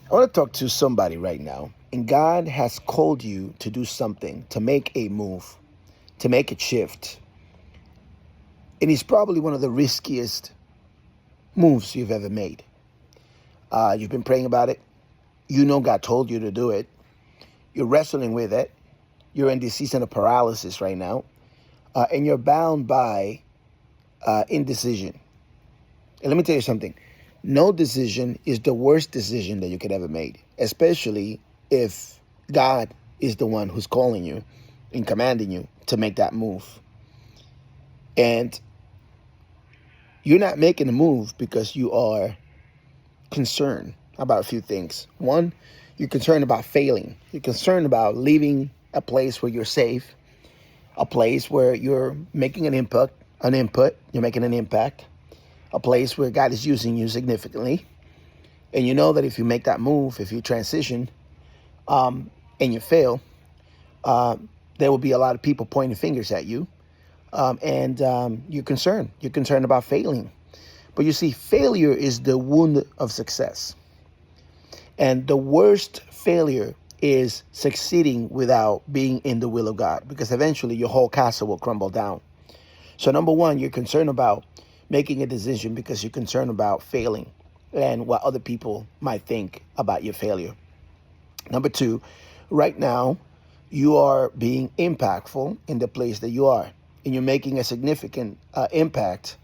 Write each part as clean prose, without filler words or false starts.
I want to talk to somebody right now. And God has called you to do something, to make a move, to make a shift. And it's probably one of the riskiest moves you've ever made. You've been praying about it. You know God told you to do it. You're wrestling with it. You're in this season of paralysis right now. And you're bound by indecision. And let me tell you something. No decision is the worst decision that you could ever make, especially if God is the one who's calling you and commanding you to make that move. And you're not making a move because you are concerned about a few things. One, you're concerned about failing. You're concerned about leaving a place where you're safe, a place where you're making an input, you're making an impact, a place where God is using you significantly. And you know that if you make that move, if you transition, and you fail, there will be a lot of people pointing fingers at you. And you're concerned. You're concerned about failing. But you see, failure is the wound of success. And the worst failure is succeeding without being in the will of God, because eventually your whole castle will crumble down. So number one, you're concerned about making a decision because you're concerned about failing and what other people might think about your failure. Number two, right now, you are being impactful in the place that you are, and you're making a significant impact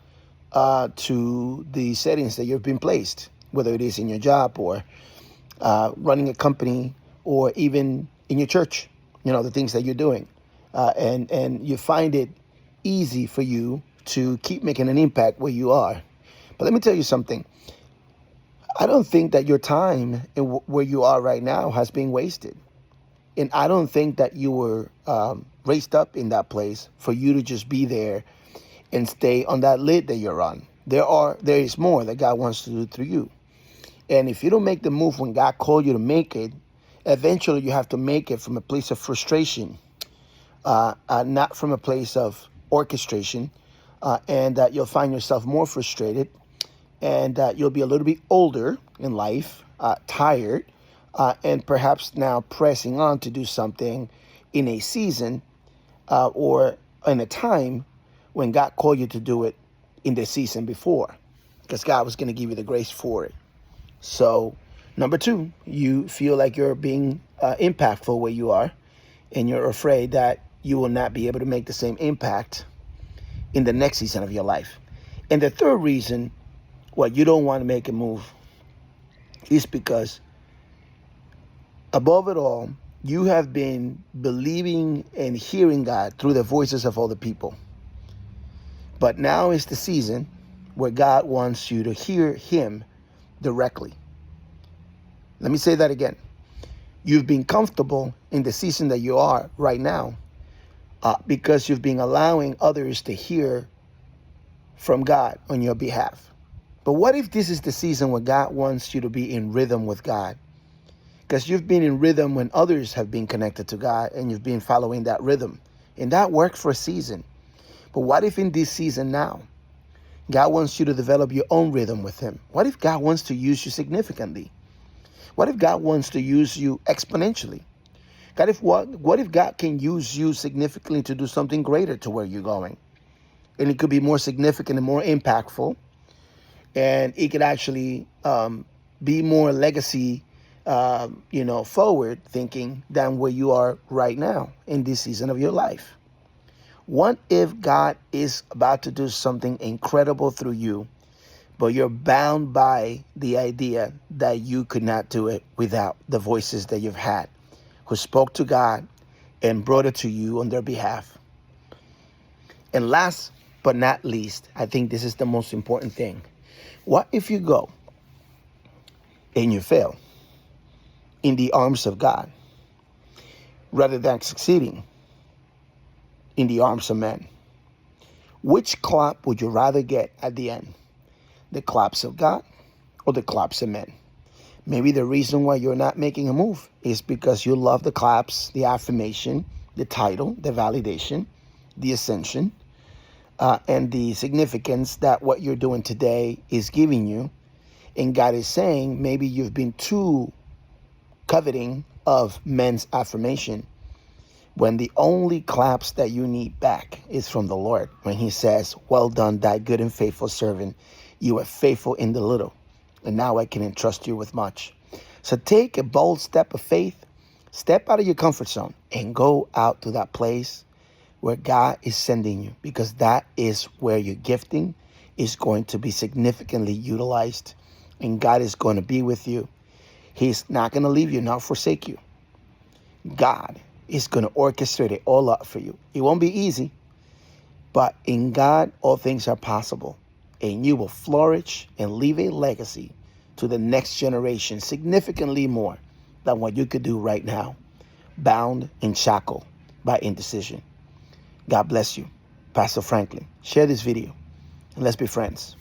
to the settings that you've been placed, whether it is in your job or running a company or even in your church, the things that you're doing. And you find it easy for you to keep making an impact where you are. But let me tell you something. I don't think that your time where you are right now has been wasted. And I don't think that you were raised up in that place for you to just be there and stay on that lid that you're on. There is more that God wants to do through you. And if you don't make the move when God called you to make it, eventually you have to make it from a place of frustration, not from a place of orchestration. And you'll find yourself more frustrated, and you'll be a little bit older in life, tired, and perhaps now pressing on to do something in a season or in a time when God called you to do it in the season before, because God was going to give you the grace for it. So number two, you feel like you're being impactful where you are, and you're afraid that you will not be able to make the same impact in the next season of your life. And the third reason why you don't want to make a move is because, above it all, you have been believing and hearing God through the voices of other people. But now is the season where God wants you to hear him directly. Let me say that again. You've been comfortable in the season that you are right now because you've been allowing others to hear from God on your behalf. But what if this is the season where God wants you to be in rhythm with God? Because you've been in rhythm when others have been connected to God, and you've been following that rhythm. And that worked for a season. But what if in this season now, God wants you to develop your own rhythm with him? What if God wants to use you significantly? What if God wants to use you exponentially? What if God can use you significantly to do something greater to where you're going? And it could be more significant and more impactful. And it could actually be more legacy, forward thinking than where you are right now in this season of your life. What if God is about to do something incredible through you, but you're bound by the idea that you could not do it without the voices that you've had who spoke to God and brought it to you on their behalf? And last but not least, I think this is the most important thing. What if you go and you fail in the arms of God rather than succeeding in the arms of men? Which clap would you rather get at the end? The claps of God or the claps of men? Maybe the reason why you're not making a move is because you love the claps, the affirmation, the title, the validation, the ascension, and the significance that what you're doing today is giving you. And God is saying maybe you've been too coveting of men's affirmation when the only claps that you need back is from the Lord. When he says, well done, thy good and faithful servant. You are faithful in the little, and now I can entrust you with much. So take a bold step of faith, step out of your comfort zone, and go out to that place where God is sending you, because that is where your gifting is going to be significantly utilized, and God is going to be with you. He's not going to leave you, nor forsake you. God is going to orchestrate it all up for you. It won't be easy, but in God, all things are possible, and you will flourish and leave a legacy to the next generation, significantly more than what you could do right now, bound and shackled by indecision. God bless you. Pastor Franklin. Share this video, and let's be friends.